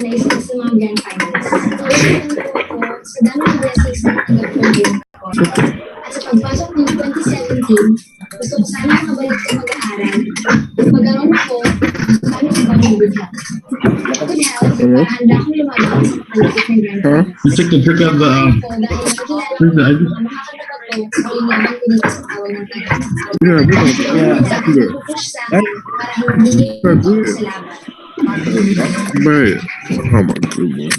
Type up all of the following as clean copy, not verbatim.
na isa sa mga grand finalists. Nagtataka po ako sa dami ng blessings na natanggap ko ngayon po. At sa pagpasok ng 2017, gusto ko sana makabalik sa mag-aaral at magkaroon ako paano sa pamilya. Good health, para handa akong lumaban sa makalapit ng grand finals. You took the pick up the Dahil makikilala ko na makakatapat ko ang linyaman ko dito sa awan ng tagal. Push sa akin para hindi ako sa laban. Man, oh my goodness.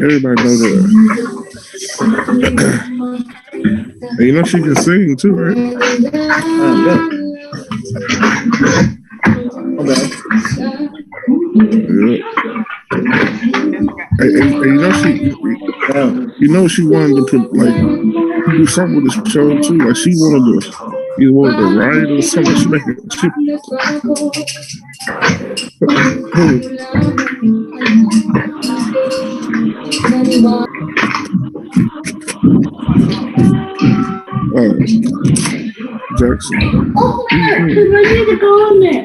Everybody knows that. And you know she can sing too, right? Yeah. And you know she wanted to put like do something with the show too. Like she wanted to write or something. She make it. Jackson. Ready to go on it.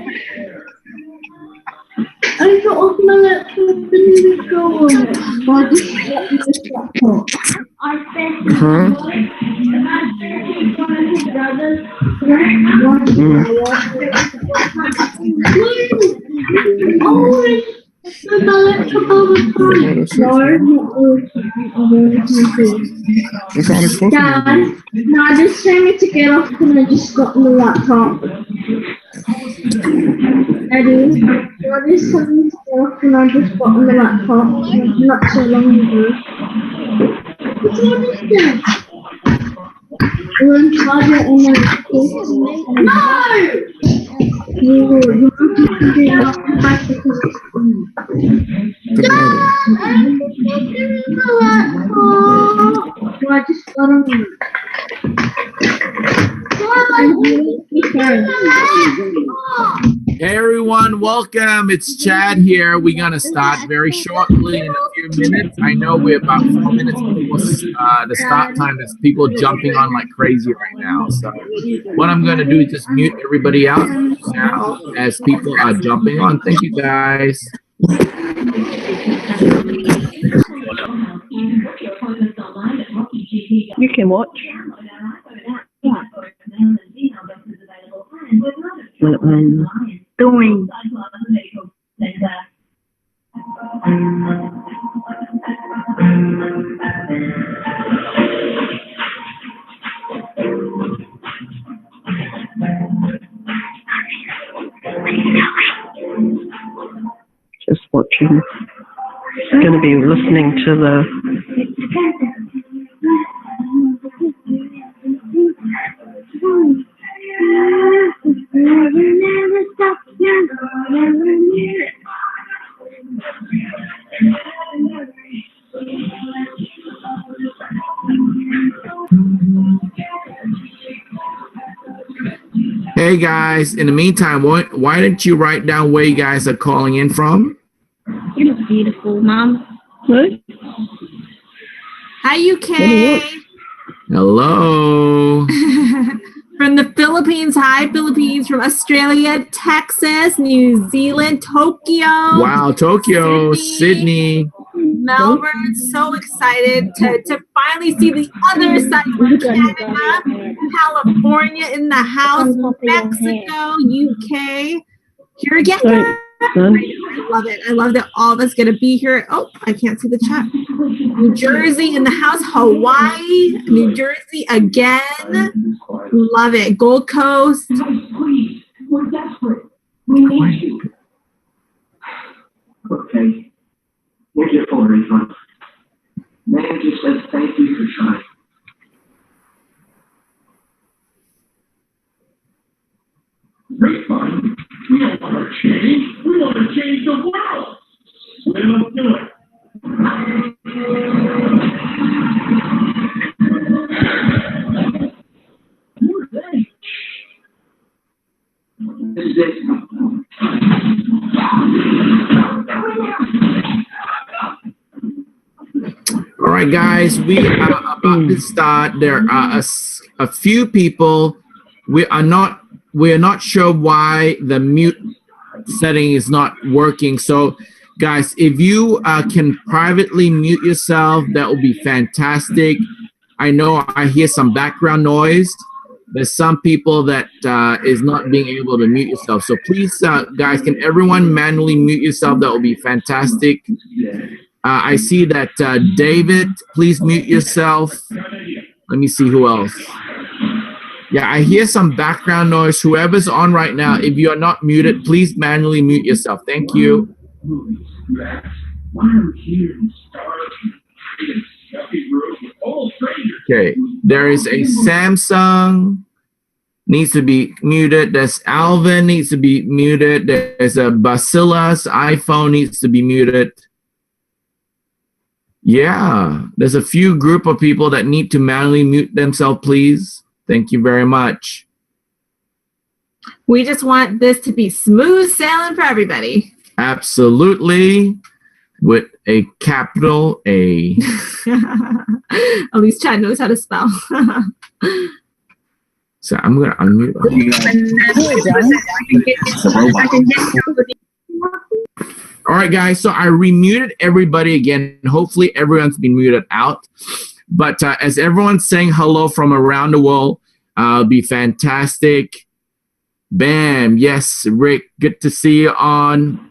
I got off my laptop and to go on it. But just let me just laptop. I think Dad, no, I just told me to get off and I just got on the laptop. Eddie, I just told me to get off and I just got on the laptop not so long ago. What's all this then? We're in charge of No! You can do it back because it's Dad, I'm taking the laptop. So I just got on it. Hey everyone, welcome. It's Chad here. We're gonna start very shortly in a few minutes. I know we're about 4 minutes before the start time. There's people jumping on like crazy right now. So what I'm gonna do is just mute everybody out now as people are jumping on. Thank you guys. You can watch. Doing. Just watching. Going to be listening to the. Hey guys, in the meantime, why didn't you write down where you guys are calling in from? You look beautiful, Mom. What? Hi, UK. Hello. From the Philippines. Hi, Philippines. From Australia, Texas, New Zealand, Tokyo. Wow, Tokyo, Sydney. Melbourne. So excited to finally see the other side of Canada. California in the house. Mexico, UK. Here again, guys. I love it. I love that all of us going to be here. Oh, I can't see the chat. New Jersey in the house. Hawaii, New Jersey again. Love it. Gold Coast. We're desperate. We need you. Okay. We'll get full refund. Manager says thank you for trying. Refund? We don't want to change. We want to change the world. Then let's do it. Who are they? This is it. All right, guys, we are about to start. There are a few people. We are not we're not sure why the mute setting is not working. So, guys, if you can privately mute yourself, that will be fantastic. I know I hear some background noise. There's some people that is not being able to mute yourself. So please, guys, can everyone manually mute yourself? That will be fantastic. I see that David, please mute yourself. Let me see who else. Yeah, I hear some background noise. Whoever's on right now, if you are not muted, please manually mute yourself. Thank you. Okay, there is a Samsung needs to be muted. There's Alvin needs to be muted. There's a Bacillus iPhone needs to be muted. Yeah, there's a few group of people that need to manually mute themselves, please. Thank you very much. We just want this to be smooth sailing for everybody. Absolutely. With a capital A. At least Chad knows how to spell. So I'm going to unmute. All right, guys. So I remuted everybody again. Hopefully everyone's been muted out. But as everyone's saying hello from around the world, be fantastic. Bam. Yes, Rick, good to see you on.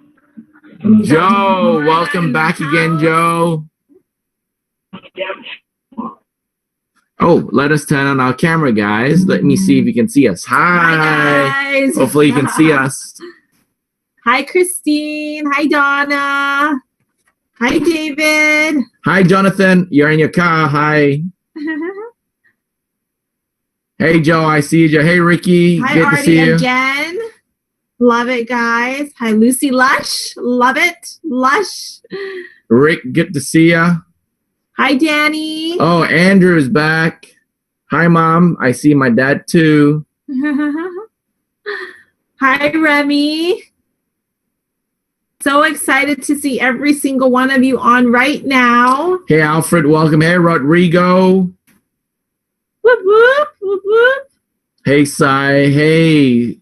Joe, welcome back again, Joe. Oh, let us turn on our camera, guys. Let me see if you can see us. Hi. Guys. Hopefully you can see us. Hi, Christine. Hi, Donna. Hi, David. Hi, Jonathan. You're in your car. Hi. Hey, Joe. I see you, Joe. Hey, Ricky. Hi, good Artie, to see you. again. Love it, guys. Hi, Lucy Lush. Love it. Lush. Rick, good to see you. Hi, Danny. Oh, Andrew is back. Hi, Mom. I see my dad, too. Hi, Remy. So excited to see every single one of you on right now. Hey, Alfred. Welcome. Hey, Rodrigo. Whoop, whoop, whoop, whoop. Hey, Sai. Hey,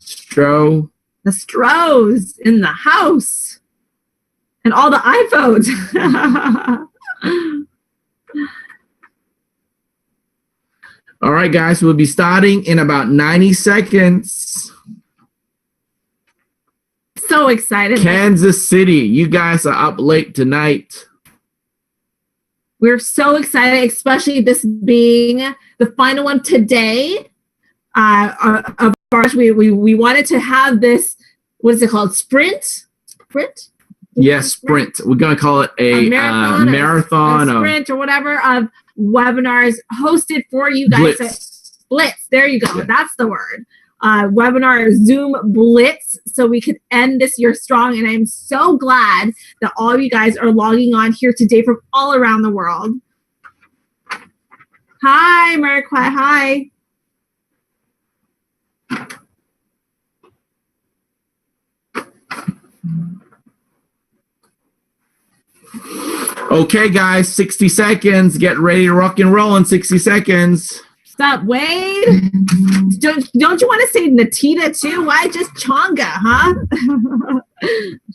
Stro. The Stros in the house. And all the iPhones. All right, guys. We'll be starting in about 90 seconds. So excited. Kansas City. You guys are up late tonight. We're so excited, especially this being the final one today. Of course, we wanted to have this, what is it called? Sprint? Yes, sprint. We're going to call it a marathon. A sprint or whatever of webinars hosted for you guys. Blitz. There you go. That's the word. Webinar Zoom Blitz, so we could end this year strong. And I'm so glad that all of you guys are logging on here today from all around the world. Hi, Marquette. Hi. Okay, guys, 60 seconds. Get ready to rock and roll in 60 seconds. Stop, Wade. Don't you want to say Natidda too? Why just Chonga, huh?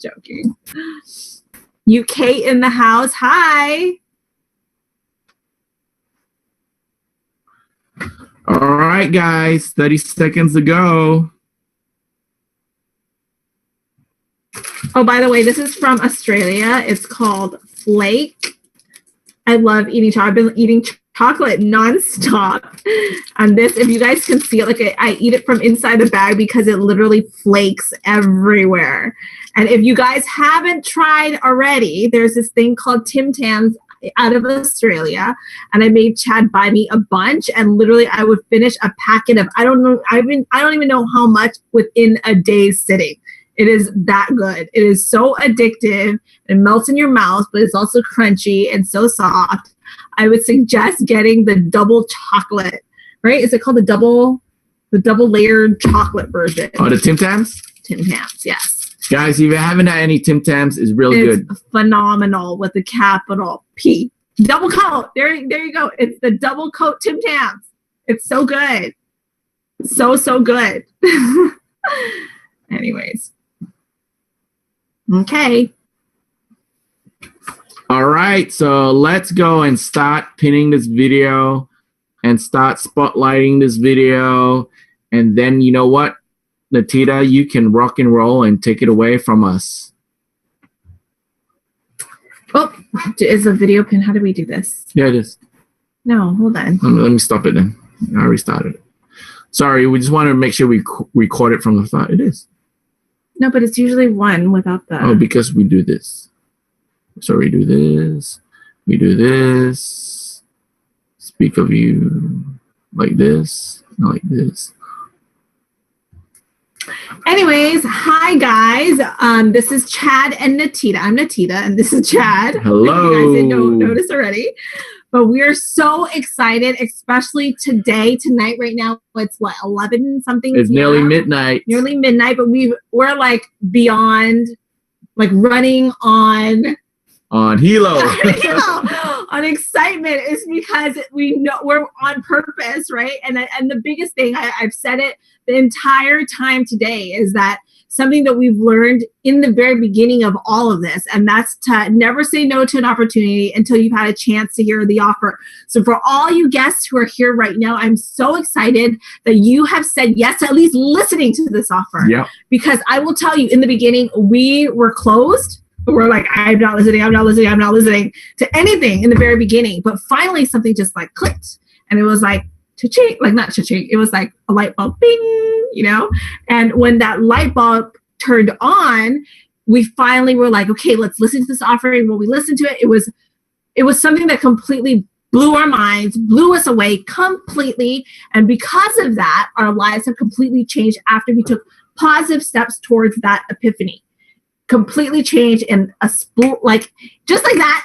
Joking. UK in the house. Hi. All right, guys, 30 seconds to go. Oh, by the way, this is from Australia. It's called Flake. I love eating chocolate. I've been eating chocolate nonstop. And this, if you guys can see it, like I eat it from inside the bag because it literally flakes everywhere. And if you guys haven't tried already, there's this thing called Tim Tams out of Australia, and I made Chad buy me a bunch, and literally I would finish a packet of I don't even know how much within a day's sitting. It is that good. It is so addictive. It melts in your mouth, but it's also crunchy and so soft. I would suggest getting the double chocolate, right? Is it called the double layered chocolate version? Oh, the Tim Tams? Tim Tams, yes. Guys, if you haven't had any Tim Tams, it's really good. Phenomenal with the capital P. Double coat. There you go. It's the double coat Tim Tams. It's so good. So good. Anyways. Okay. All right, so let's go and start pinning this video and start spotlighting this video. And then you know what, Natidda, you can rock and roll and take it away from us. Oh, is a video pin? How do we do this? Yeah, it is. No, hold on. Let me stop it then. I already started it. Sorry, we just wanted to make sure we record it from the start. It is. No, but it's usually one without the. Oh, because we do this. So we do this. We do this. Speak of you like this, like this. Anyways, hi guys. This is Chad and Natidda. I'm Natidda, and this is Chad. Hello. You guys didn't notice already. But we are so excited, especially tonight, right now. It's what, 11 something? It's nearly midnight. Nearly midnight, but we're like beyond, like running on Helo. on excitement is because we know we're on purpose, right? And the biggest thing, I've said it the entire time today, is that something that we've learned in the very beginning of all of this, and that's to never say no to an opportunity until you've had a chance to hear the offer. So for all you guests who are here right now, I'm so excited that you have said yes to at least listening to this offer. Yeah. Because I will tell you, in the beginning, we were closed. We're like, I'm not listening to anything in the very beginning. But finally, something just like clicked. And it was like, cha-ching, like not cha-ching. It was like a light bulb, bing, you know? And when that light bulb turned on, we finally were like, okay, let's listen to this offering. When we listened to it, it was something that completely blew our minds, blew us away completely. And because of that, our lives have completely changed after we took positive steps towards that epiphany. Completely changed in a split, like just like that,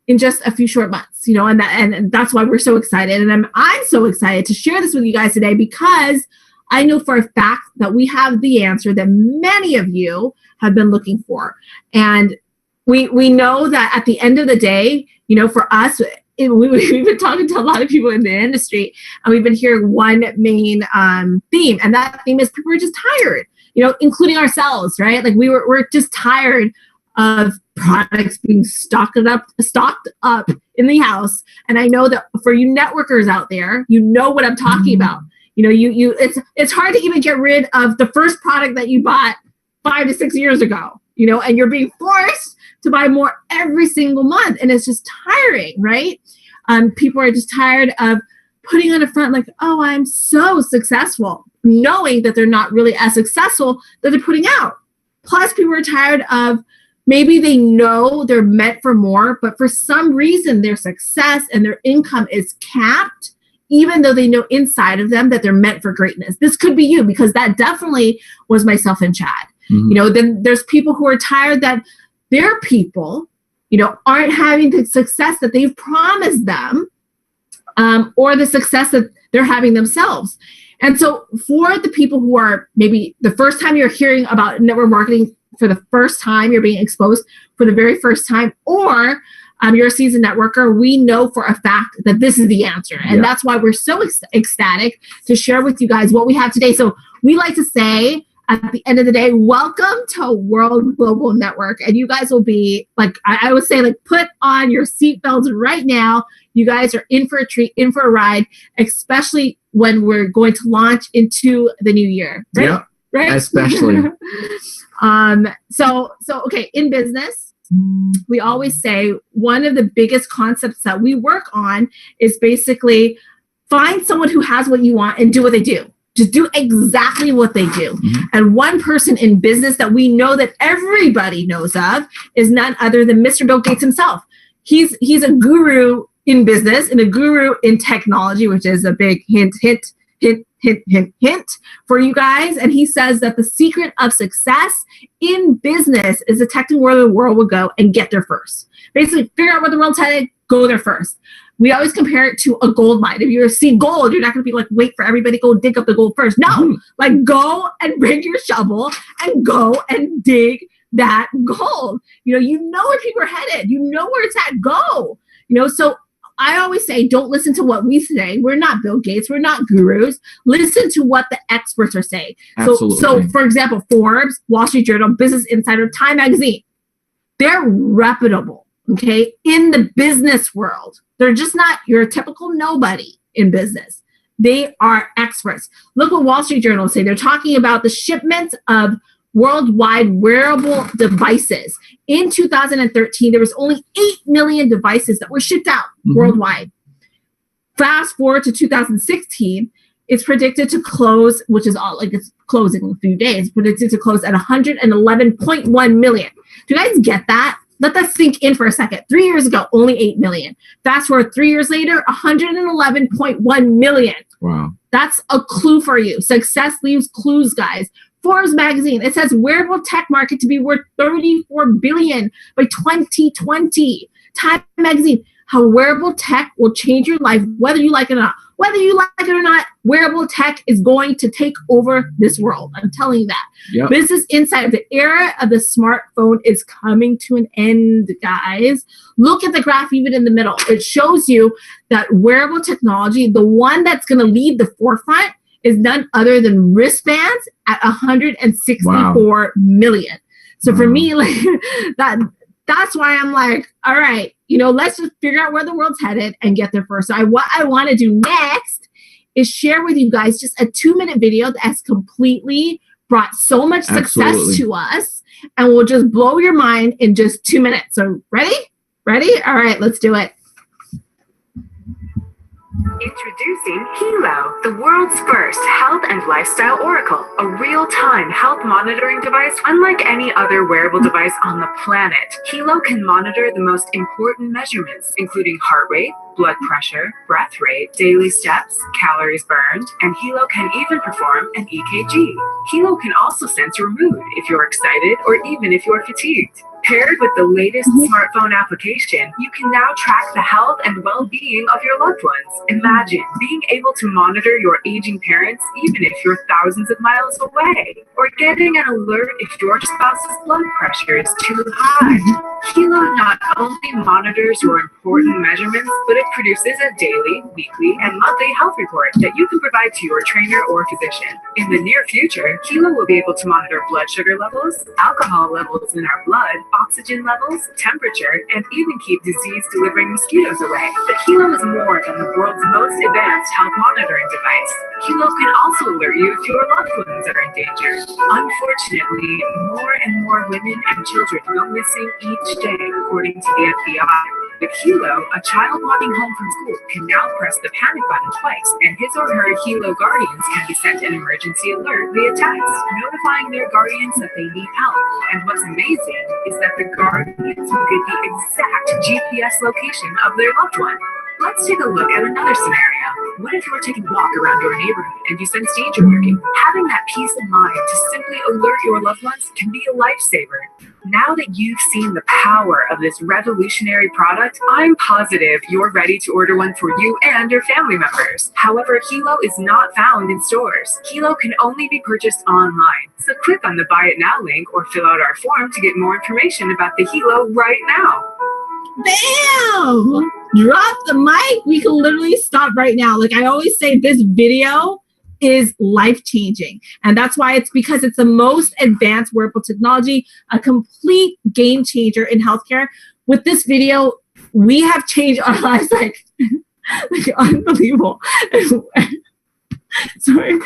in just a few short months, you know, and that's why we're so excited. And I'm so excited to share this with you guys today, because I know for a fact that we have the answer that many of you have been looking for. And we know that at the end of the day, you know, for us, we've been talking to a lot of people in the industry, and we've been hearing one main theme, and that theme is people are just tired, you know, including ourselves, right? Like we're just tired of products being stocked up in the house. And I know that for you networkers out there, you know what I'm talking about. You know, it's hard to even get rid of the first product that you bought 5 to 6 years ago, you know, and you're being forced to buy more every single month. And it's just tiring, right? People are just tired of putting on a front like, oh, I'm so successful, knowing that they're not really as successful that they're putting out. Plus, people are tired of, maybe they know they're meant for more, but for some reason their success and their income is capped, even though they know inside of them that they're meant for greatness. This could be you, because that definitely was myself and Chad. Mm-hmm. You know, then there's people who are tired that their people, you know, aren't having the success that they've promised them, or the success that they're having themselves. And so for the people who are maybe the first time you're hearing about network marketing, for the first time you're being exposed for the very first time, or you're a seasoned networker, we know for a fact that this is the answer. And that's why we're so ecstatic to share with you guys what we have today. So we like to say at the end of the day, welcome to World Global Network. And you guys will be like, I would say, like, put on your seatbelts right now. You guys are in for a treat, in for a ride, especially when we're going to launch into the new year. Right? Yeah, right? Especially. So okay, in business, we always say one of the biggest concepts that we work on is basically find someone who has what you want and do what they do. Just do exactly what they do. Mm-hmm. And one person in business that we know that everybody knows of is none other than Mr. Bill Gates himself. He's a guru in business and a guru in technology, which is a big hint for you guys. And he says that the secret of success in business is detecting where the world will go and get there first. Basically, figure out where the world's headed, go there first. We always compare it to a gold mine. If you see gold, you're not going to be like, wait for everybody to go dig up the gold first. No, like go and bring your shovel and go and dig that gold. You know where people are headed. You know where it's at. Go. You know, so I always say, don't listen to what we say. We're not Bill Gates. We're not gurus. Listen to what the experts are saying. Absolutely. So for example, Forbes, Wall Street Journal, Business Insider, Time Magazine, they're reputable, okay, in the business world. They're just not your typical nobody in business. They are experts. Look what Wall Street Journal say. They're talking about the shipments of worldwide wearable devices. In 2013, there was only 8 million devices that were shipped out worldwide. Fast forward to 2016, it's predicted to close, which is all like it's closing in a few days, predicted to close at 111.1 million. Do you guys get that? Let that sink in for a second. 3 years ago, only 8 million. Fast forward 3 years later, 111.1 million. Wow. That's a clue for you. Success leaves clues, guys. Forbes magazine, it says wearable tech market to be worth $34 billion by 2020. Time magazine, how wearable tech will change your life, whether you like it or not. Whether you like it or not, wearable tech is going to take over this world. I'm telling you that. Yep. Business Insider, the era of the smartphone is coming to an end, guys. Look at the graph even in the middle. It shows you that wearable technology, the one that's going to lead the forefront, is none other than wristbands at 164 million. So for me, like that's why I'm like, all right, let's just figure out where the world's headed and get there first. So what I want to do next is share with you guys just a 2-minute video that has completely brought so much success to us, and will just blow your mind in just 2 minutes. So ready? All right, let's do it. Introducing Helo, the world's first health and lifestyle oracle, a real-time health monitoring device unlike any other wearable device on the planet. Helo can monitor the most important measurements, including heart rate, blood pressure, breath rate, daily steps, calories burned, and Helo can even perform an EKG. Helo can also sense your mood if you're excited or even if you're fatigued. Paired with the latest smartphone application, you can now track the health and well-being of your loved ones. Imagine being able to monitor your aging parents even if you're thousands of miles away, or getting an alert if your spouse's blood pressure is too high. Helo not only monitors your important measurements, but it produces a daily, weekly, and monthly health report that you can provide to your trainer or physician. In the near future, Helo will be able to monitor blood sugar levels, alcohol levels in our blood, oxygen levels, temperature, and even keep disease-delivering mosquitoes away. But Helo is more than the world's most advanced health monitoring device. Helo can also alert you if your loved ones are in danger. Unfortunately, more and more women and children go missing each day, according to the FBI. With Helo, a child walking home from school can now press the panic button twice, and his or her Helo guardians can be sent an emergency alert via text, notifying their guardians that they need help. And what's amazing is that the guardians will get the exact GPS location of their loved one. Let's take a look at another scenario. What if you were taking a walk around your neighborhood and you sense danger lurking? Having that peace of mind to simply alert your loved ones can be a lifesaver. Now that you've seen the power of this revolutionary product, I'm positive you're ready to order one for you and your family members. However, Helo is not found in stores. Helo can only be purchased online. So click on the Buy It Now link or fill out our form to get more information about the Helo right now. Bam! Drop the mic. We can literally stop right now. Like I always say, this video is life-changing. And that's why because it's the most advanced wearable technology, a complete game changer in healthcare. With this video, we have changed our lives like unbelievable. Sorry.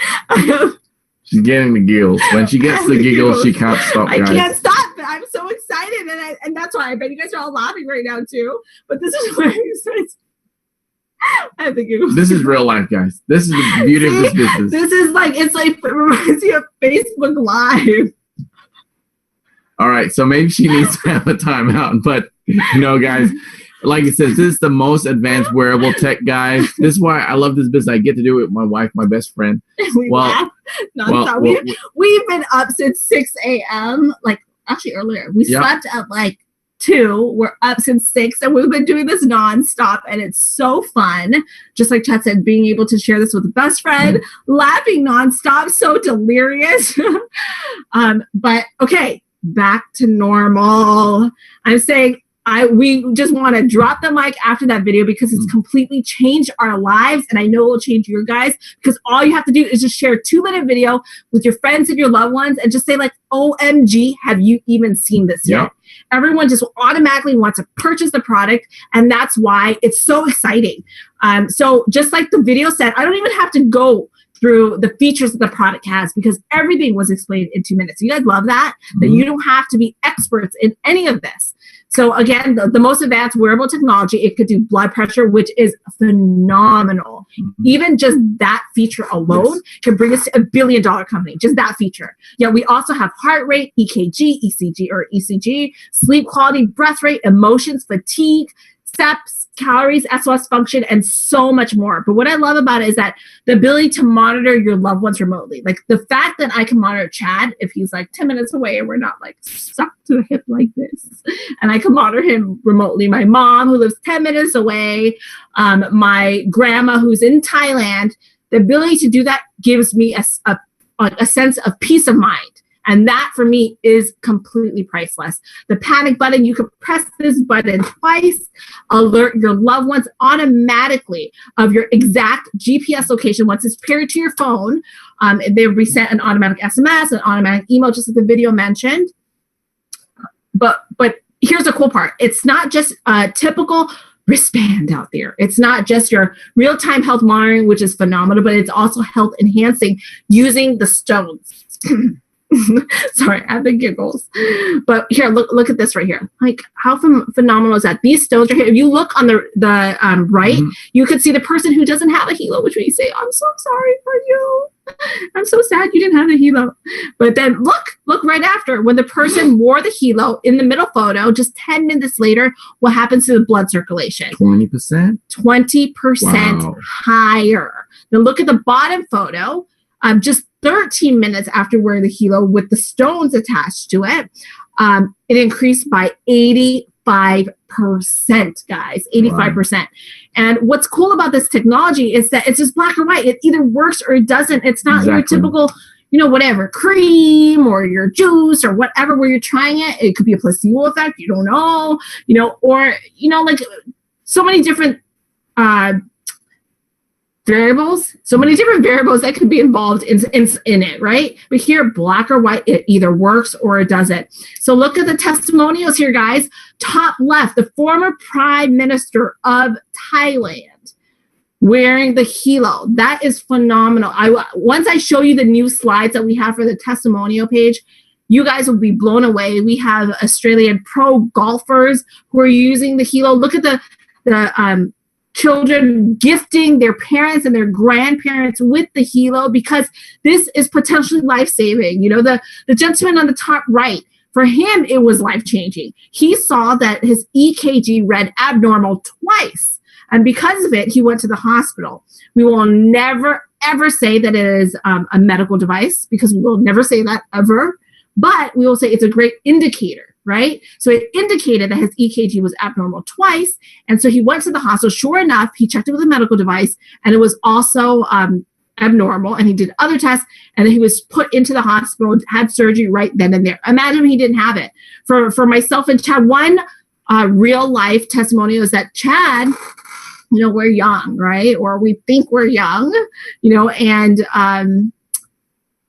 She's getting the giggles. When she gets the giggles, she can't stop, guys. I can't stop, but I'm so excited. And that's why I bet you guys are all laughing right now too. But this is where I think this is real life, guys. This is the beauty of this business. This is it reminds me of Facebook Live. All right, so maybe she needs to have a timeout. But guys, like it says, this is the most advanced wearable tech, guys. This is why I love this business. I get to do it with my wife, my best friend. We've been up since 6 a.m. Like actually earlier. We slept at 2. We're up since 6, and we've been doing this nonstop, and it's so fun. Just like Chad said, being able to share this with a best friend, laughing nonstop, so delirious. But okay, back to normal. I'm saying we just want to drop the mic after that video because it's completely changed our lives, and I know it will change your guys, because all you have to do is just share a 2-minute video with your friends and your loved ones and just say like, OMG, have you even seen this yet? Everyone just automatically wants to purchase the product, and that's why it's so exciting. So just like the video said, I don't even have to go through the features that the product has because everything was explained in 2 minutes. You guys love that? That you don't have to be experts in any of this. So again, the most advanced wearable technology, it could do blood pressure, which is phenomenal. Even just that feature alone can bring us to $1 billion company, just that feature. Yeah, we also have heart rate, ECG, sleep quality, breath rate, emotions, fatigue, steps, calories, SOS function, and so much more. But what I love about it is that the ability to monitor your loved ones remotely. Like the fact that I can monitor Chad if he's like 10 minutes away and we're not like stuck to the hip like this. And I can monitor him remotely. My mom who lives 10 minutes away, my grandma who's in Thailand, the ability to do that gives me a sense of peace of mind. And that for me is completely priceless. The panic button, you can press this button twice, alert your loved ones automatically of your exact GPS location. Once it's paired to your phone, they'll be sent an automatic SMS, an automatic email, just as the video mentioned. But here's the cool part. It's not just a typical wristband out there. It's not just your real-time health monitoring, which is phenomenal, but it's also health enhancing using the stones. Sorry, I have the giggles. But here, look at this right here. Like, how phenomenal is that? These stones right here. If you look on the right, you can see the person who doesn't have a Helo, which we say, "I'm so sorry for you. I'm so sad you didn't have the Helo." But then look right after when the person wore the Helo in the middle photo. Just 10 minutes later, what happens to the blood circulation? 20%. 20% higher. Then look at the bottom photo. Just 13 minutes after wearing the Helo with the stones attached to it, it increased by 85%, guys, 85%. Wow. And what's cool about this technology is that it's just black or white. It either works or it doesn't. It's not your typical, whatever, cream or your juice or whatever where you're trying it. It could be a placebo effect. You don't know, or, like so many different variables, so many different variables that could be involved in it, right? But here, black or white, it either works or it doesn't. So look at the testimonials here, guys. Top left, the former Prime Minister of Thailand wearing the Helo. That is phenomenal. Once I show you the new slides that we have for the testimonial page, you guys will be blown away. We have Australian pro golfers who are using the Helo. Look at the children gifting their parents and their grandparents with the Helo because this is potentially life-saving. The gentleman on the top right, for him, it was life-changing. He saw that his EKG read abnormal twice, and because of it, he went to the hospital. We will never, ever say that it is a medical device because we will never say that ever, but we will say it's a great indicator. Right? So it indicated that his EKG was abnormal twice. And so he went to the hospital. Sure enough, he checked it with a medical device and it was also abnormal. And he did other tests and then he was put into the hospital, had surgery right then and there. Imagine he didn't have it. For myself and Chad, one real life testimonial is that Chad, we're young, right? Or we think we're young, and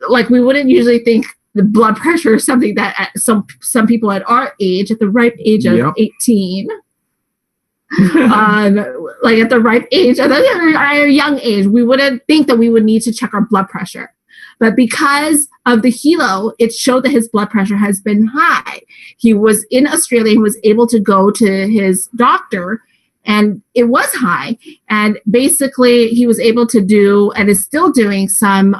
like we wouldn't usually think the blood pressure is something that some people at our age, at the ripe age of 18, like at the ripe age, at a young age, we wouldn't think that we would need to check our blood pressure. But because of the Helo, it showed that his blood pressure has been high. He was in Australia. He was able to go to his doctor and it was high. And basically he was able to do and is still doing some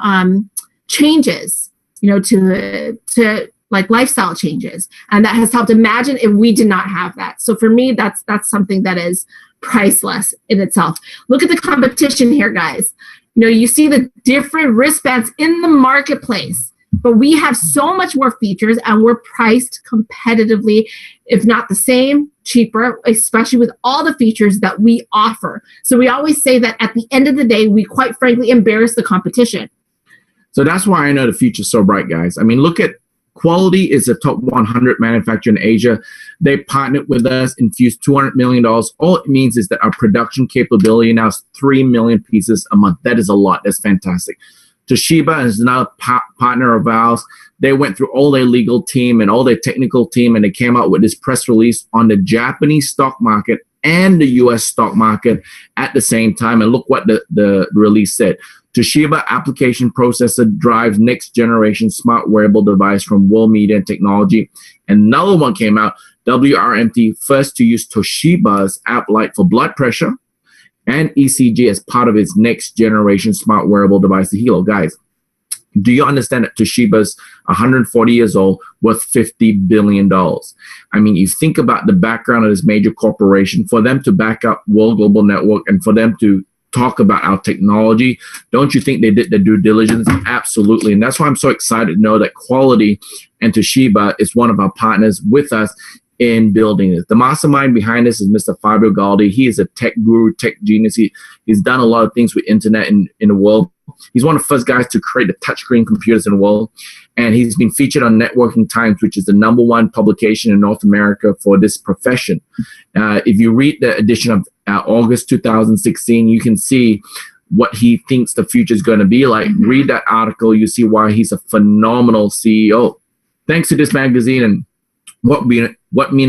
changes, to like lifestyle changes. And that has helped. Imagine if we did not have that. So for me, that's something that is priceless in itself. Look at the competition here, guys. You see the different wristbands in the marketplace, but we have so much more features and we're priced competitively, if not the same, cheaper, especially with all the features that we offer. So we always say that at the end of the day, we quite frankly embarrass the competition. So that's why I know the future's so bright, guys. I mean, look at Quality is a top 100 manufacturer in Asia. They partnered with us, infused $200 million. All it means is that our production capability now is 3 million pieces a month. That is a lot. That's fantastic. Toshiba is another partner of ours. They went through all their legal team and all their technical team, and they came out with this press release on the Japanese stock market and the US stock market at the same time. And look what the release said. Toshiba application processor drives next generation smart wearable device from World Media and Technology. Another one came out, WRMT, first to use Toshiba's app light for blood pressure and ECG as part of its next generation smart wearable device, the Helo. Guys, do you understand that Toshiba's 140 years old, worth $50 billion? I mean, you think about the background of this major corporation, for them to back up World Global Network and for them to talk about our technology, don't you think they did the due diligence? Absolutely. And that's why I'm so excited to know that Quality and Toshiba is one of our partners with us in building this. The mastermind behind this is Mr. Fabio Galdi. He is a tech guru, tech genius. He's done a lot of things with internet in the world. He's one of the first guys to create the touchscreen computers in the world. And he's been featured on Networking Times, which is the #1 publication in North America for this profession. If you read the edition of August 2016, you can see what he thinks the future is going to be like. Read that article. You see why he's a phenomenal CEO. Thanks to this magazine and what me and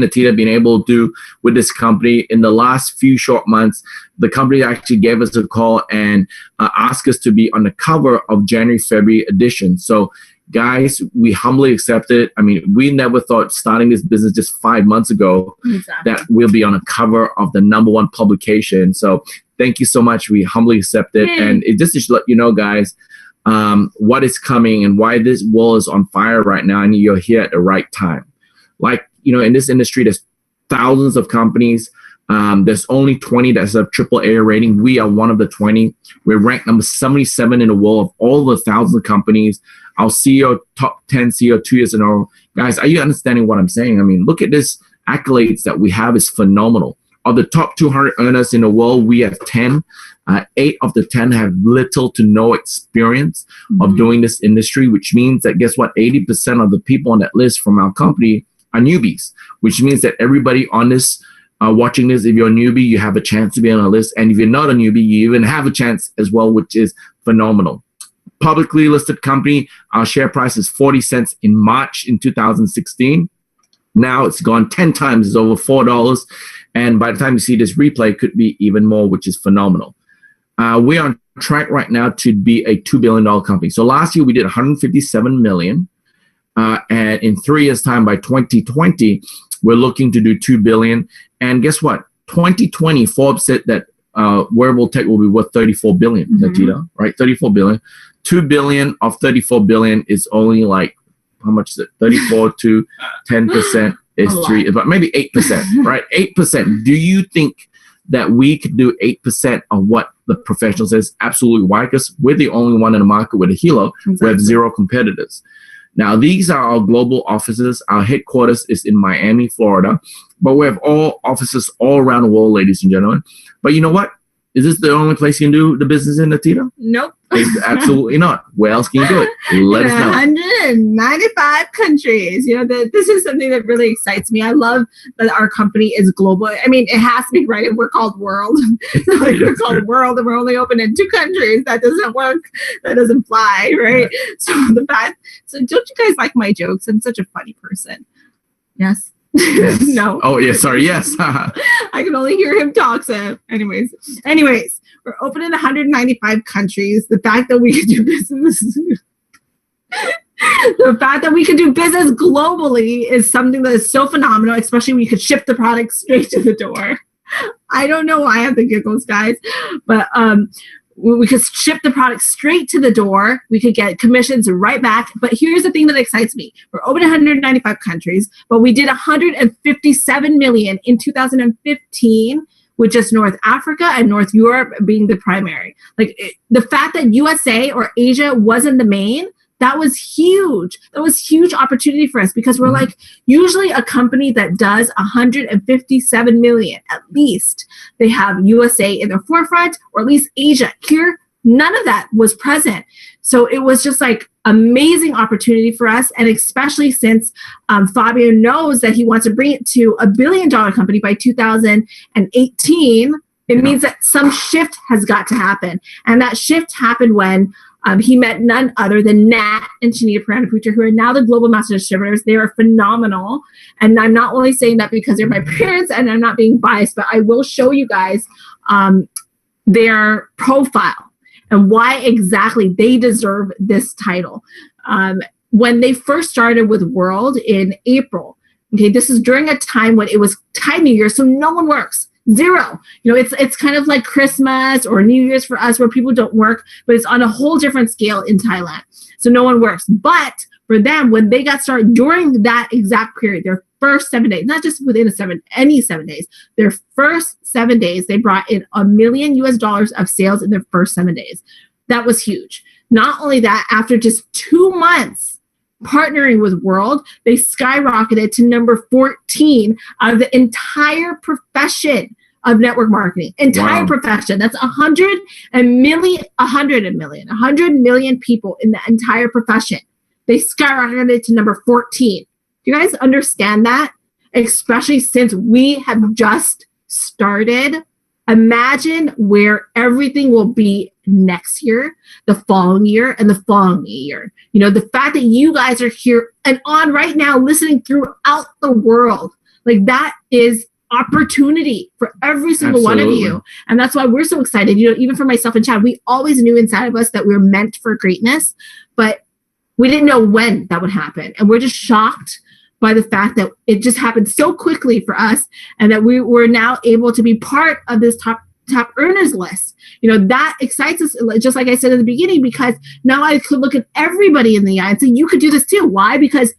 Natidda have been able to do with this company in the last few short months, the company actually gave us a call and asked us to be on the cover of January-February edition. So, guys, we humbly accepted. I mean, we never thought starting this business just 5 months ago that we'll be on a cover of the #1 publication. So, thank you so much. We humbly accept it. And just to let you know, guys, what is coming and why this world is on fire right now, and you're here at the right time. Like, you know, in this industry, there's thousands of companies. There's only 20 that have AAA rating. We are one of the 20. We're ranked number 77 in the world of all the thousands of companies. Our CEO, top 10 CEO 2 years in a row. Guys, are you understanding what I'm saying? I mean, look at this accolades that we have is phenomenal. Of the top 200 earners in the world, we have 10. 8 of the 10 have little to no experience of doing this industry, which means that, guess what? 80% of the people on that list from our company are newbies, which means that everybody on this, watching this, if you're a newbie, you have a chance to be on a list. And if you're not a newbie, you even have a chance as well, which is phenomenal. Publicly listed company, our share price is 40 cents in March in 2016. Now it's gone 10 times, it's over $4. And by the time you see this replay, it could be even more, which is phenomenal. We're on track right now to be a $2 billion company. So last year we did 157 million. And in 3 years' time, by 2020, we're looking to do 2 billion. And guess what? 2020, Forbes said that wearable tech will be worth 34 billion, Natidda, right? 34 billion. 2 billion of 34 billion is only like, how much is it? 34 to 10% is 3, but maybe 8%, right? 8%. Do you think that we could do 8% of what the professional says? Absolutely. Why? Because we're the only one in the market with a Helo. We have 0 competitors. Now, these are our global offices. Our headquarters is in Miami, Florida, but we have all offices all around the world, ladies and gentlemen. But you know what? Is this the only place you can do the business in, Natidda? Nope. Absolutely not. Where else can you do it? Let us know. 195 countries. You know, this is something that really excites me. I love that our company is global. I mean, it has to be, right? If we're called World. Like, we're called World and we're only open in 2 countries. That doesn't work. That doesn't fly, right? So don't you guys like my jokes? I'm such a funny person. Yes. Yes. No. Oh, yeah. Sorry. Yes. I can only hear him talk. So anyways, we're open in 195 countries. The fact that we can do business, globally is something that is so phenomenal, especially when you could ship the product straight to the door. I don't know why I have the giggles, guys, but we could ship the product straight to the door. We could get commissions right back. But here's the thing that excites me. We're open in 195 countries, but we did 157 million in 2015, with just North Africa and North Europe being the primary. The fact that USA or Asia wasn't the main, that was huge. That was huge opportunity for us, because we're like usually a company that does 157 million at least. They have USA in the forefront, or at least Asia. Here, none of that was present. So it was just like amazing opportunity for us. And especially since Fabio knows that he wants to bring it to $1 billion company by 2018, it means that some shift has got to happen. And that shift happened when he met none other than Nat and Shanita Paranaputra, who are now the global master distributors. They are phenomenal. And I'm not only saying that because they're my parents and I'm not being biased, but I will show you guys their profile and why exactly they deserve this title. When they first started with World in April, okay, this is during a time when it was Thai New Year, so no one works. Zero. You know, it's kind of like Christmas or New Year's for us where people don't work, but it's on a whole different scale in Thailand. So no one works. But for them, when they got started during that exact period, their first 7 days, not just within any 7 days, their first 7 days, they brought in $1 million of sales in their first 7 days. That was huge. Not only that, after just 2 months partnering with World, they skyrocketed to number 14 out of the entire profession of network marketing. Entire profession. That's 100 million people in the entire profession. They skyrocketed to number 14. Do you guys understand that? Especially since we have just started. Imagine where everything will be next year, the following year, and the following year. You know, the fact that you guys are here and on right now listening throughout the world, like that is opportunity for every single one of you. And that's why we're so excited. You know, even for myself and Chad, we always knew inside of us that we were meant for greatness, but we didn't know when that would happen. And we're just shocked by the fact that it just happened so quickly for us and that we were now able to be part of this top earners list. You know, that excites us, just like I said in the beginning, because now I could look at everybody in the eye and say, you could do this too. Why? Because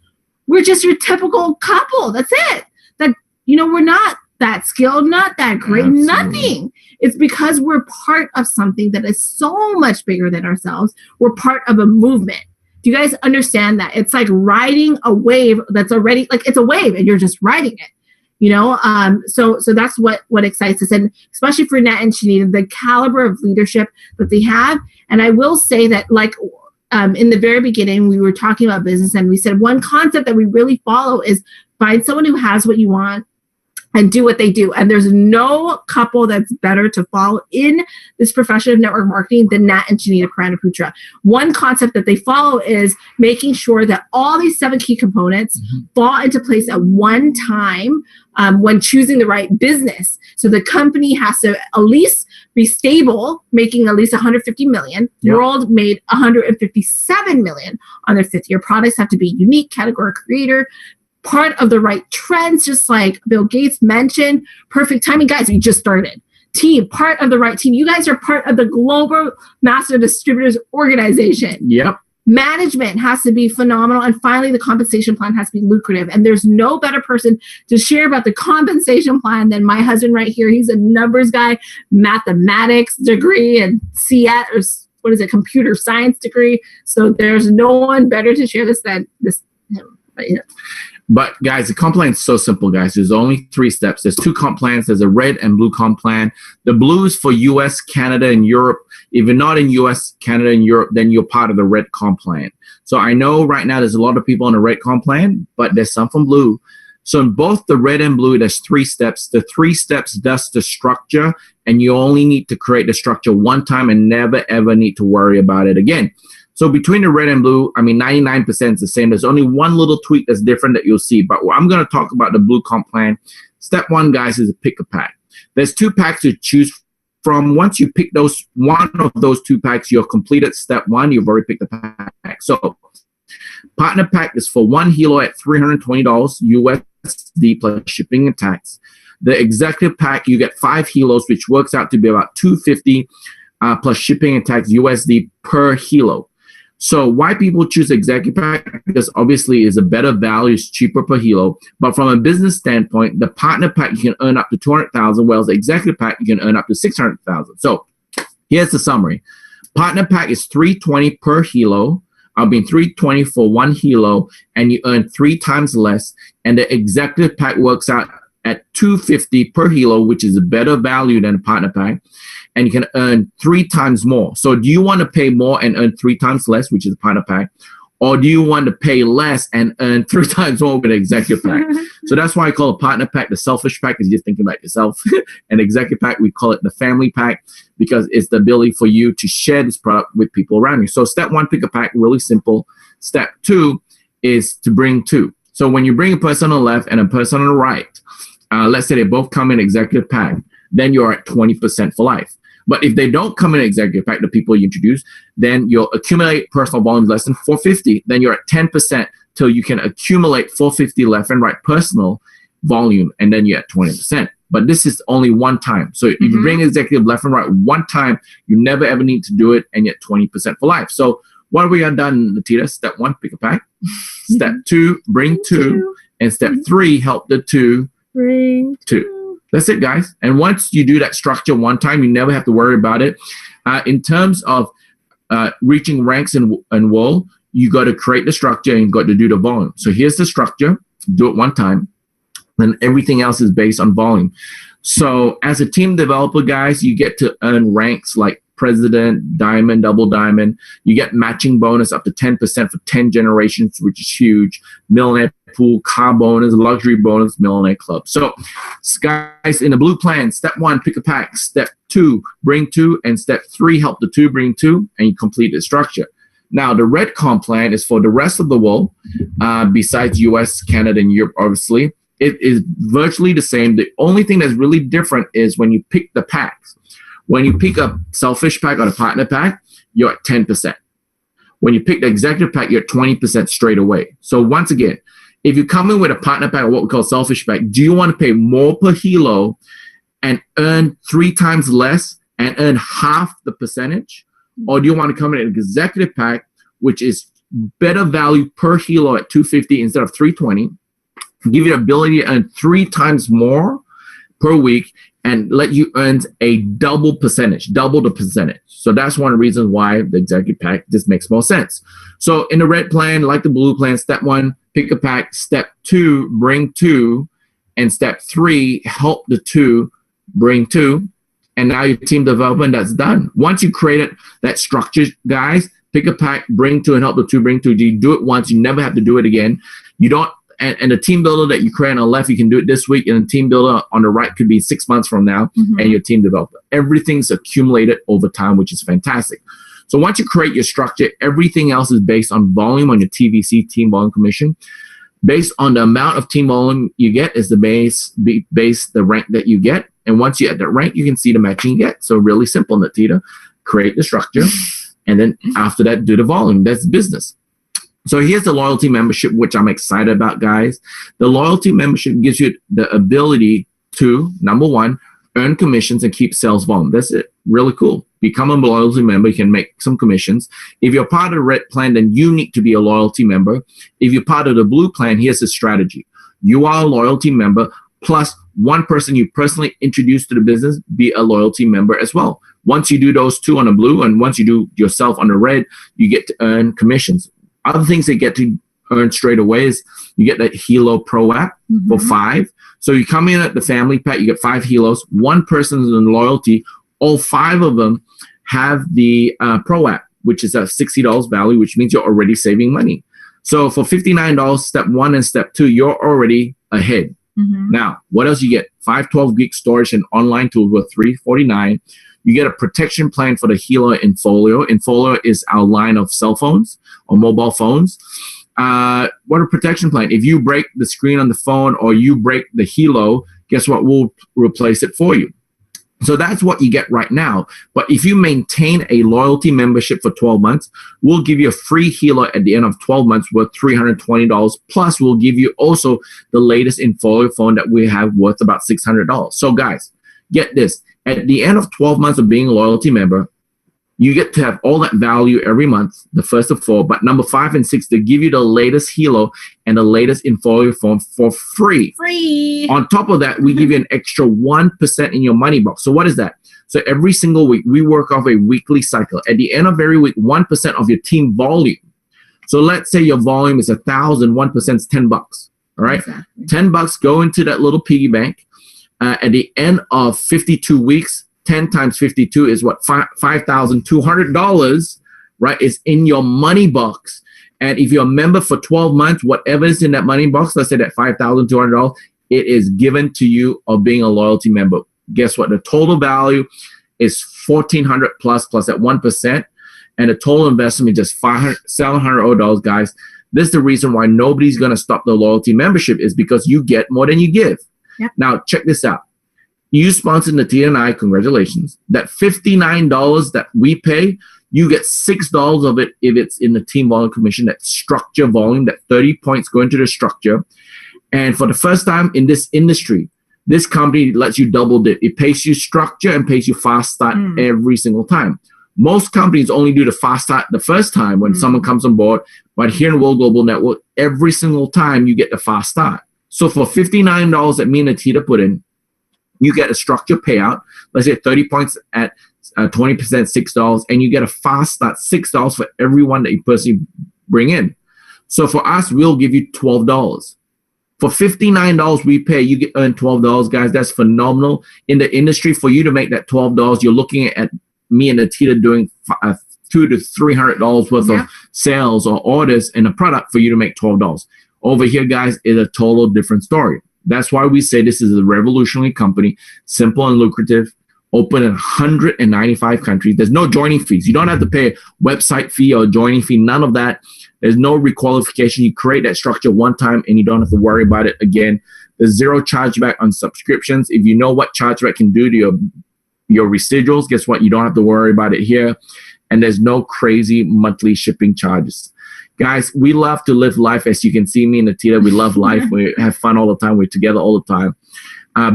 we're just your typical couple. That's it. That, you know, we're not that skilled, not that great, nothing. It's because we're part of something that is so much bigger than ourselves. We're part of a movement. Do you guys understand that? It's like riding a wave that's already, like it's a wave and you're just riding it, you know? So that's what excites us. And especially for Nat and Shanita, the caliber of leadership that they have. And I will say that, like, in the very beginning, we were talking about business and we said one concept that we really follow is find someone who has what you want and do what they do. And there's no couple that's better to follow in this profession of network marketing than Nat and Shanita Paranaputra. One concept that they follow is making sure that all these 7 key components fall into place at one time when choosing the right business. So the company has to at least be stable, making at least 150 million. Yep. World made 157 million on their 5th year. Products have to be unique, category creator, part of the right trends, just like Bill Gates mentioned. Perfect timing. Guys, we just started. Team, part of the right team. You guys are part of the Global Master Distributors Organization. Yep. Management has to be phenomenal. And finally, the compensation plan has to be lucrative. And there's no better person to share about the compensation plan than my husband right here. He's a numbers guy, mathematics degree, and CS, or what is it, computer science degree. So there's no one better to share this than this. But guys, the comp plan is so simple, guys. There's only 3 steps. There's 2 comp plans. There's a red and blue comp plan. The blue is for US, Canada, and Europe. If you're not in US, Canada, and Europe, then you're part of the red comp plan. So I know right now there's a lot of people on the red comp plan, but there's some from blue. So in both the red and blue, there's 3 steps. The 3 steps does the structure, and you only need to create the structure one time and never, ever need to worry about it again. So between the red and blue, I mean, 99% is the same. There's only one little tweak that's different that you'll see. But I'm going to talk about the blue comp plan. Step 1, guys, is to pick a pack. There's 2 packs to choose from. Once you pick one of those 2 packs, you've completed step 1. You've already picked the pack. So partner pack is for 1 Helo at $320 USD plus shipping and tax. The executive pack, you get 5 Helos, which works out to be about $250 plus shipping and tax USD per Helo. So why people choose executive pack? Because obviously it's a better value, it's cheaper per Helo. But from a business standpoint, the partner pack, you can earn up to $200,000, whereas the executive pack, you can earn up to $600,000. So here's the summary. Partner pack is $320 per Helo. $320 for 1 Helo, and you earn 3 times less. And the executive pack works out at $250 per Helo, which is a better value than a partner pack, and you can earn 3 times more. So do you want to pay more and earn 3 times less, which is a partner pack? Or do you want to pay less and earn 3 times more with an executive pack? So that's why I call a partner pack the selfish pack, because you're thinking about yourself. An executive pack, we call it the family pack, because it's the ability for you to share this product with people around you. So step 1, pick a pack, really simple. Step 2 is to bring 2. So when you bring a person on the left and a person on the right, let's say they both come in executive pack, then you're at 20% for life. But if they don't come in executive pack, the people you introduce, then you'll accumulate personal volume less than 450. Then you're at 10% till you can accumulate 450 left and right personal volume, and then you're at 20%. But this is only one time. So if you bring executive left and right one time, you never ever need to do it, and you're at 20% for life. So what have we done, Natidda? Step 1, pick a pack. Step 2, bring 2. And step 3, help the 2 bring 2. That's it, guys. And once you do that structure one time, you never have to worry about it. In terms of reaching ranks in WOL, you got to create the structure and you got to do the volume. So here's the structure. Do it one time. Then everything else is based on volume. So as a team developer, guys, you get to earn ranks like president, diamond, double diamond. You get matching bonus up to 10% for 10 generations, which is huge. Millionaire pool, car bonus, luxury bonus, millionaire club. So guys, in the blue plan, step 1, pick a pack. Step 2, bring 2. And step 3, help the 2 bring 2. And you complete the structure. Now, the red comp plan is for the rest of the world, besides US, Canada, and Europe, obviously. It is virtually the same. The only thing that's really different is when you pick the packs. When you pick a selfish pack or a partner pack, you're at 10%. When you pick the executive pack, you're at 20% straight away. So once again, if you come in with a partner pack or what we call selfish pack, do you want to pay more per Helo and earn 3 times less and earn half the percentage? Or do you want to come in an executive pack, which is better value per Helo at $250 instead of $320, give you the ability to earn 3 times more per week, and let you earn a double the percentage. So that's one of the reasons why the executive pack just makes more sense. So in the red plan, like the blue plan, step 1, pick a pack. Step 2, bring 2. And step 3, help the 2 bring 2. And now your team development, that's done. Once you created that structure, guys, pick a pack, bring 2, and help the 2 bring 2. You do it once, you never have to do it again. You don't. And the team builder that you create on the left, you can do it this week, and the team builder on the right could be 6 months from now, and your team developer. Everything's accumulated over time, which is fantastic. So once you create your structure, everything else is based on volume on your TVC, team volume commission. Based on the amount of team volume you get is the base the rank that you get. And once you're at that rank, you can see the matching you get. So really simple, Natidda. Create the structure, and then after that, do the volume. That's business. So here's the loyalty membership, which I'm excited about, guys. The loyalty membership gives you the ability to, number 1, earn commissions and keep sales volume. That's it. Really cool. Become a loyalty member. You can make some commissions. If you're part of the red plan, then you need to be a loyalty member. If you're part of the blue plan, here's the strategy. You are a loyalty member, plus one person you personally introduce to the business, be a loyalty member as well. Once you do those 2 on the blue, and once you do yourself on the red, you get to earn commissions. Other things they get to earn straight away is you get that Helo Pro app for 5. So you come in at the family pack, you get 5 Helos. One person is in loyalty. All 5 of them have the Pro app, which is a $60 value, which means you're already saving money. So for $59, step 1 and step 2, you're already ahead. Now, what else you get? 512 gig storage and online tools worth $349. You get a protection plan for the Helo Infolio. Infolio is our line of cell phones or mobile phones. What a protection plan. If you break the screen on the phone or you break the Helo, guess what? We'll replace it for you. So that's what you get right now. But if you maintain a loyalty membership for 12 months, we'll give you a free Helo at the end of 12 months worth $320. Plus, we'll give you also the latest Infolio phone that we have worth about $600. So guys, get this. At the end of 12 months of being a loyalty member, you get to have all that value every month, the first of 4. But number 5 and 6, they give you the latest Helo and the latest Infolio phone for free. On top of that, we give you an extra 1% in your money box. So what is that? So every single week, we work off a weekly cycle. At the end of every week, 1% of your team volume. So let's say your volume is 1,000, 1% is $10. All right. Exactly. $10 go into that little piggy bank. At the end of 52 weeks, 10 times 52 is what? $5,200, right? Is in your money box. And if you're a member for 12 months, whatever is in that money box, let's say that $5,200, it is given to you of being a loyalty member. Guess what? The total value is $1,400 plus that 1%. And the total investment is just $700, guys. This is the reason why nobody's going to stop the loyalty membership, is because you get more than you give. Yep. Now, check this out. You sponsored Natidda and I, congratulations. That $59 that we pay, you get $6 of it if it's in the team volume commission, that structure volume, that 30 points go into the structure. And for the first time in this industry, this company lets you double dip. It pays you structure and pays you fast start every single time. Most companies only do the fast start the first time when someone comes on board. But here in World Global Network, every single time you get the fast start. So for $59 that me and Natidda put in, you get a structure payout. Let's say 30 points at 20%, $6, and you get a fast start, $6 for everyone that you personally bring in. So for us, we'll give you $12. For $59 we pay, you earn $12, guys. That's phenomenal. In the industry, for you to make that $12, you're looking at me and Natidda doing $200 to $300 worth of sales or orders in a product for you to make $12. Over here, guys, is a total different story. That's why we say this is a revolutionary company, simple and lucrative, open in 195 countries. There's no joining fees. You don't have to pay a website fee or a joining fee, none of that. There's no requalification. You create that structure one time and you don't have to worry about it again. There's zero chargeback on subscriptions. If you know what chargeback can do to your residuals, guess what? You don't have to worry about it here. And there's no crazy monthly shipping charges. Guys, we love to live life. As you can see, me and Natidda, we love life. We have fun all the time. We're together all the time.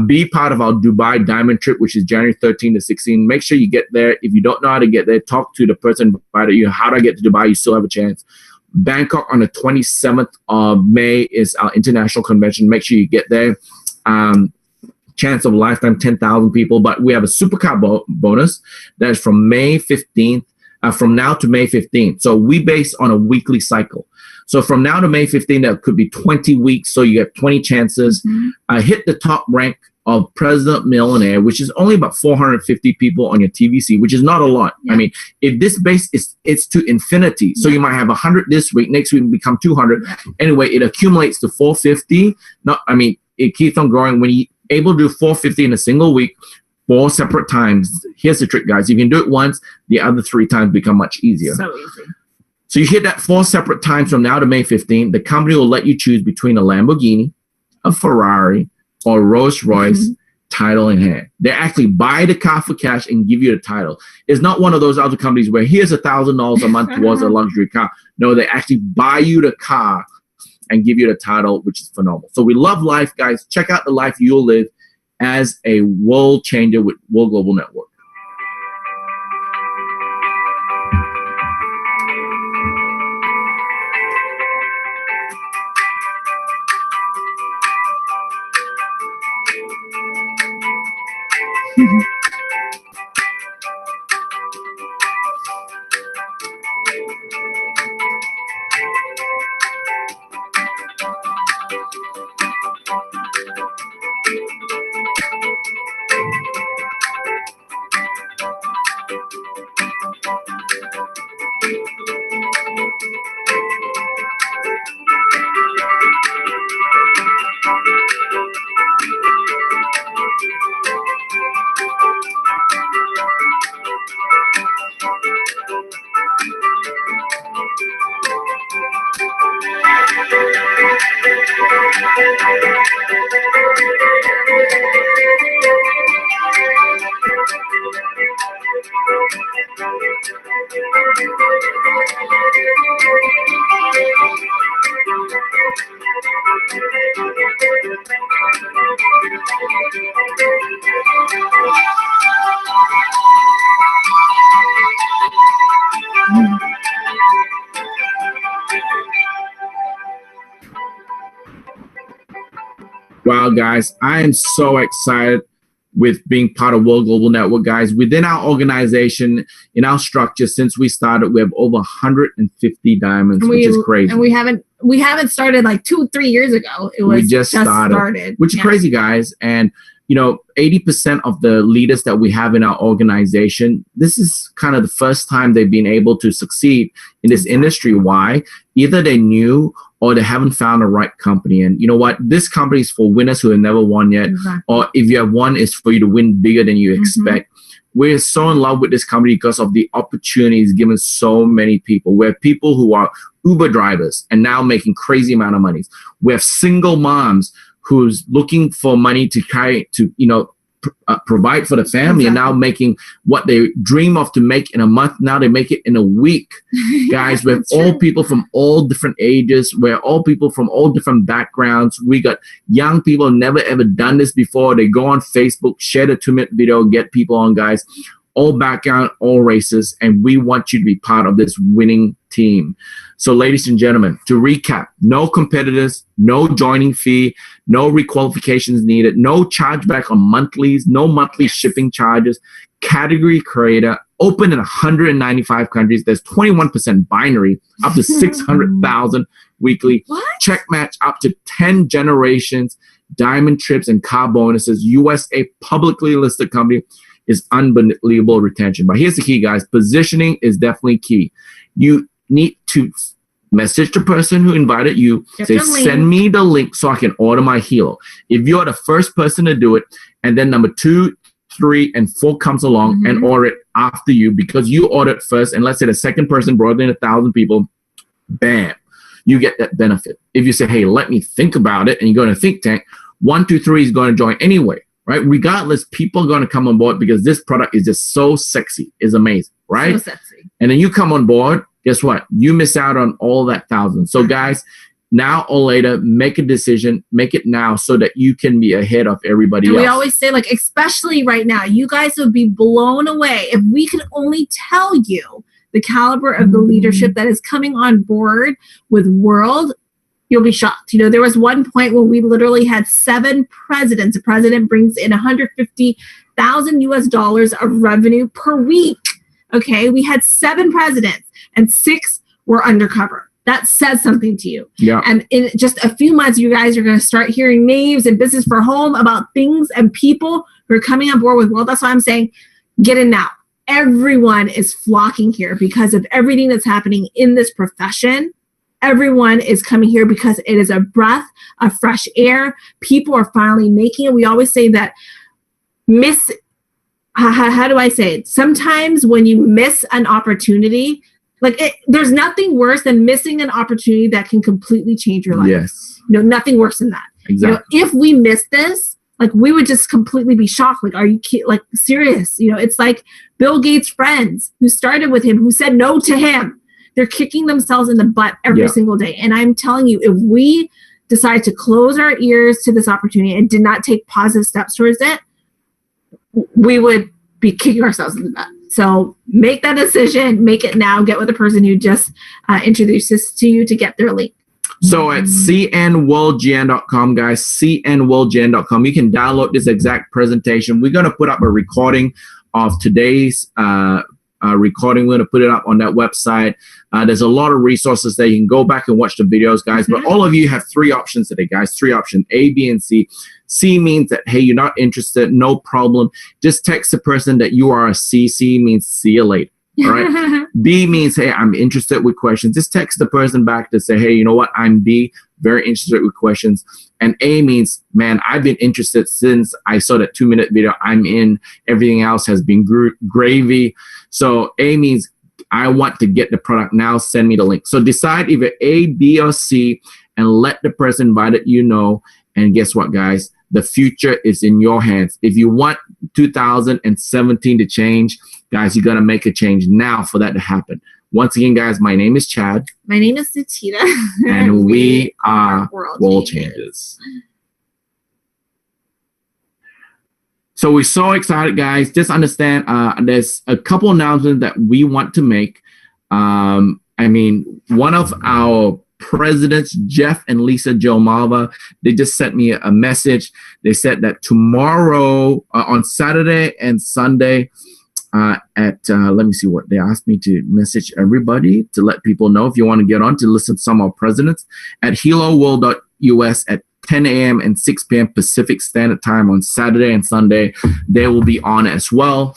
Be part of our Dubai Diamond trip, which is January 13 to 16. Make sure you get there. If you don't know how to get there, talk to the person about it. How do I get to Dubai? You still have a chance. Bangkok on the 27th of May is our international convention. Make sure you get there. Chance of a lifetime, 10,000 people. But we have a supercar bonus that is from May 15th. From now to May 15th. So we base on a weekly cycle. So from now to May 15th, that could be 20 weeks. So you have 20 chances. Hit the top rank of President Millionaire, which is only about 450 people on your TVC, which is not a lot. I mean, if this base it's to infinity. So you might have 100 this week, next week become 200. Anyway, it accumulates to 450. It keeps on growing. When you're able to do 450 in a single week, 4 separate times. Here's the trick, guys. If you can do it once, the other 3 times become much easier. So easy. So you hit that 4 separate times from now to May 15. The company will let you choose between a Lamborghini, a Ferrari, or Rolls Royce, title in hand. They actually buy the car for cash and give you the title. It's not one of those other companies where here's $1,000 a month towards a luxury car. No, they actually buy you the car and give you the title, which is phenomenal. So we love life, guys. Check out the life you'll live as a world changer with World Global Network. Wow, guys, I am so excited with being part of World Global Network, guys. Within our organization, in our structure, since we started, we have over 150 diamonds, which is crazy. And we haven't started like 2-3 years ago. It was we just started, which is crazy, guys. And 80% of the leaders that we have in our organization, this is kind of the first time they've been able to succeed in this industry. Why? Either they knew or they haven't found the right company. And you know what? This company is for winners who have never won yet. Exactly. Or if you have won, it's for you to win bigger than you expect. We're so in love with this company because of the opportunities given so many people. We have people who are Uber drivers and now making crazy amount of money. We have single moms who's looking for money to provide for the family, and now making what they dream of to make in a month. Now they make it in a week. Guys, we have all people from all different ages. We're all people from all different backgrounds. We got young people never ever done this before. They go on Facebook, share the 2-minute video, get people on, guys. All background, all races, and we want you to be part of this winning team. So, ladies and gentlemen, to recap, no competitors, no joining fee, no requalifications needed, no chargeback on monthlies, no monthly shipping charges, category creator, open in 195 countries. There's 21% binary, up to 600,000 weekly. Check match up to 10 generations, diamond trips and car bonuses, USA publicly listed company, is unbelievable retention. But here's the key, guys. Positioning is definitely key. You need to message the person who invited you. Say, send me the link so I can order my Helo. If you're the first person to do it, and then number 2, 3, and 4 comes along and order it after you because you ordered first, and let's say the second person brought in 1,000 people, bam, you get that benefit. If you say, hey, let me think about it, and you go in a think tank, 1, 2, 3 is going to join anyway. Right? Regardless, people are going to come on board because this product is just so sexy. It's amazing, right? So sexy. And then you come on board, guess what? You miss out on all that 1,000. So guys, now or later, make a decision, make it now so that you can be ahead of everybody else. We always say, like, especially right now, you guys would be blown away if we could only tell you the caliber of the leadership that is coming on board with World. You'll be shocked. There was one point when we literally had 7 presidents. A president brings in $150,000 of revenue per week. Okay, we had 7 presidents and 6 were undercover. That says something to you. Yeah. And in just a few months, you guys are going to start hearing names and business for home about things and people who are coming on board with World. That's why I'm saying, get in now. Everyone is flocking here because of everything that's happening in this profession. Everyone is coming here because it is a breath of fresh air. People are finally making it. We always say that how do I say it? Sometimes when you miss an opportunity, there's nothing worse than missing an opportunity that can completely change your life. Yes. Nothing worse than that. Exactly. If we miss this, we would just completely be shocked. Are you serious? It's like Bill Gates' friends who started with him, who said no to him. They're kicking themselves in the butt every single day. And I'm telling you, if we decide to close our ears to this opportunity and did not take positive steps towards it, we would be kicking ourselves in the butt. So make that decision, make it now, get with the person who just introduces to you to get their link. So at cnworldgn.com, guys, cnworldgn.com, you can download this exact presentation. We're going to put up a recording of today's recording. We're going to put it up on that website. There's a lot of resources there. You can go back and watch the videos, guys. But all of you have 3 options today, guys. 3 options, A, B, and C. C means that, hey, you're not interested. No problem. Just text the person that you are a C. C means see you later. All right. B means, hey, I'm interested with questions. Just text the person back to say, hey, you know what? I'm B, very interested with questions. And A means, man, I've been interested since I saw that 2-minute video. I'm in. Everything else has been gravy. So A means, I want to get the product now. Send me the link. So decide either A, B, or C, and let the person invited you know. And guess what, guys? The future is in your hands. If you want 2017 to change, guys, you got to make a change now for that to happen. Once again, guys, my name is Chad. My name is Natidda. And we are World Changers. So we're so excited, guys. Just understand, there's a couple announcements that we want to make. One of our presidents, Jeff and Lisa Joe Malva. They just sent me a message. They said that tomorrow, on Saturday and Sunday, let me see what they asked me to message everybody to let people know if you want to get on to listen to some of our presidents at heloworld.us at 10 a.m. and 6 p.m. Pacific Standard Time on Saturday and Sunday. They will be on as well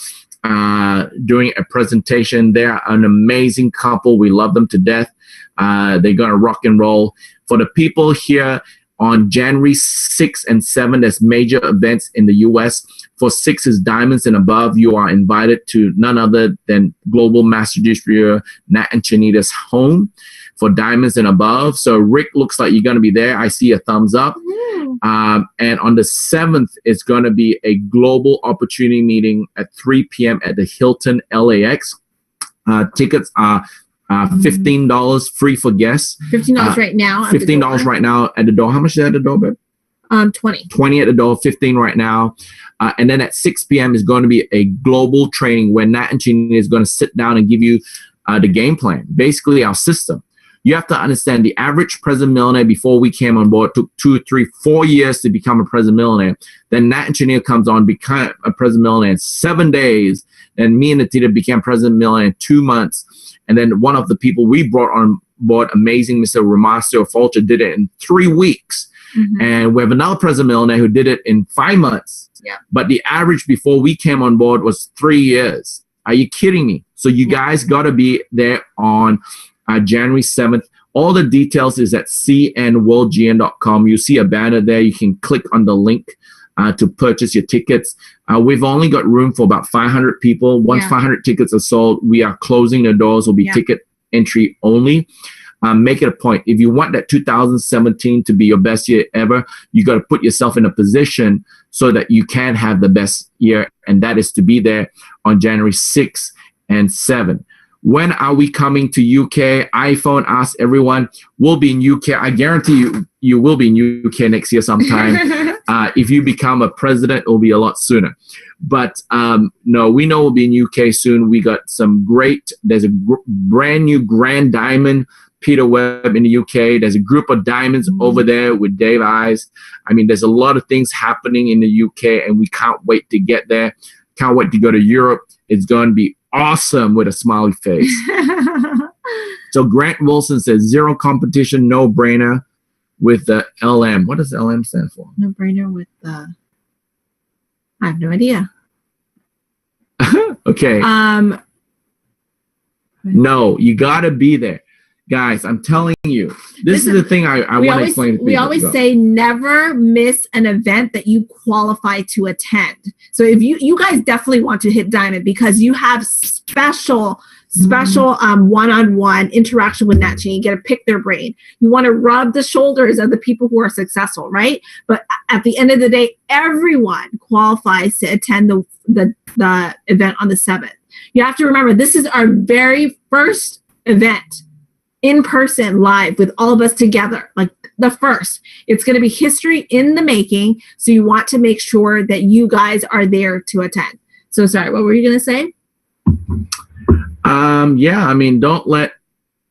doing a presentation. They're an amazing couple. We love them to death. They're going to rock and roll. For the people here on January 6th and 7th, there's major events in the U.S. For 6 is Diamonds and Above. You are invited to none other than Global Master Distributor Nat and Chanita's home for Diamonds and Above. So Rick, looks like you're going to be there. I see a thumbs up. And on the 7th, it's going to be a global opportunity meeting at 3 p.m. at the Hilton LAX. Tickets are $15 free for guests. $15 right now. $15 right now at the door. How much is at the door, babe? 20. 20 at the door, 15 right now. And then at 6 p.m. is going to be a global training where Nat and Chini is going to sit down and give you the game plan, basically our system. You have to understand the average president millionaire before we came on board took 2, 3, 4 years to become a president millionaire. Then Nat and Chini comes on, become a president millionaire in 7 days. And me and Natidda became president millionaire in 2 months. And then one of the people we brought on board, amazing Mr. Ramasio Fulcher, did it in 3 weeks. And we have another president millionaire who did it in 5 months. Yeah. But the average before we came on board was 3 years. Are you kidding me? So you guys got to be there on January 7th. All the details is at cnworldgn.com. You see a banner there. You can click on the link to purchase your tickets. We've only got room for about 500 people. Once 500 tickets are sold, we are closing the doors. Will be ticket entry only. Make it a point. If you want that 2017 to be your best year ever, you got to put yourself in a position so that you can have the best year, and that is to be there on January 6th and 7th. When are we coming to UK? iPhone asked everyone. We'll be in UK. I guarantee you, you will be in UK next year sometime. If you become a president, it will be a lot sooner. But no, we know we'll be in UK soon. We got some great, there's a brand new Grand Diamond Peter Webb in the UK. There's a group of diamonds over there with Dave Eyes. I mean, there's a lot of things happening in the UK, and we can't wait to get there. Can't wait to go to Europe. It's going to be awesome with a smiley face. So Grant Wilson says, zero competition, no brainer with the LM. What does LM stand for? No brainer with the... I have no idea. Okay. No, you got to be there. Guys, I'm telling you, this is the thing I want to explain to people. We always say never miss an event that you qualify to attend. So if you guys definitely want to hit Diamond because you have special one-on-one interaction with Nat Cheney. You get to pick their brain. You want to rub the shoulders of the people who are successful, right? But at the end of the day, everyone qualifies to attend the event on the 7th. You have to remember, this is our very first event in person, live, with all of us together, like the first. It's going to be history in the making, so you want to make sure that you guys are there to attend. So sorry, what were you going to say? Yeah, I mean, don't let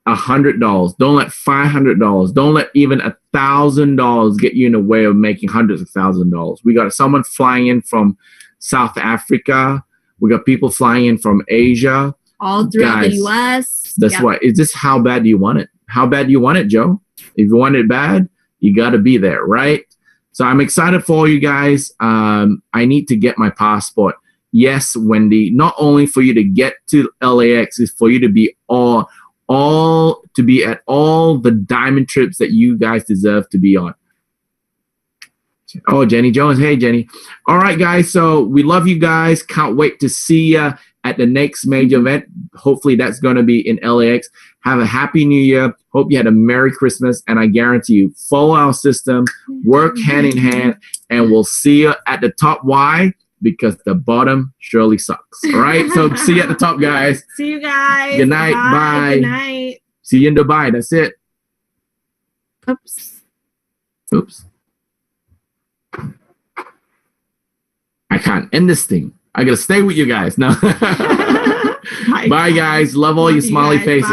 $100, don't let $500, don't let even $1,000 get you in the way of making hundreds of thousands of dollars. We got someone flying in from South Africa. We got people flying in from Asia. All throughout the U.S. That's why. Is this how bad do you want it? How bad do you want it, Joe? If you want it bad, you got to be there, right? So I'm excited for you guys. I need to get my passport. Yes, Wendy. Not only for you to get to LAX, is for you to be to be at all the diamond trips that you guys deserve to be on. Oh, Jenny Jones. Hey, Jenny. All right, guys. So we love you guys. Can't wait to see you at the next major event. Hopefully that's going to be in LAX. Have a happy new year. Hope you had a Merry Christmas. And I guarantee you, follow our system, work hand in hand, and we'll see you at the top. Why? Because the bottom surely sucks. All right. So see you at the top, guys. See you guys. Good night. Bye. Good night. See you in Dubai. That's it. Oops. I can't end this thing. I gotta stay with you guys. No. Bye, guys. Love all your smiley faces.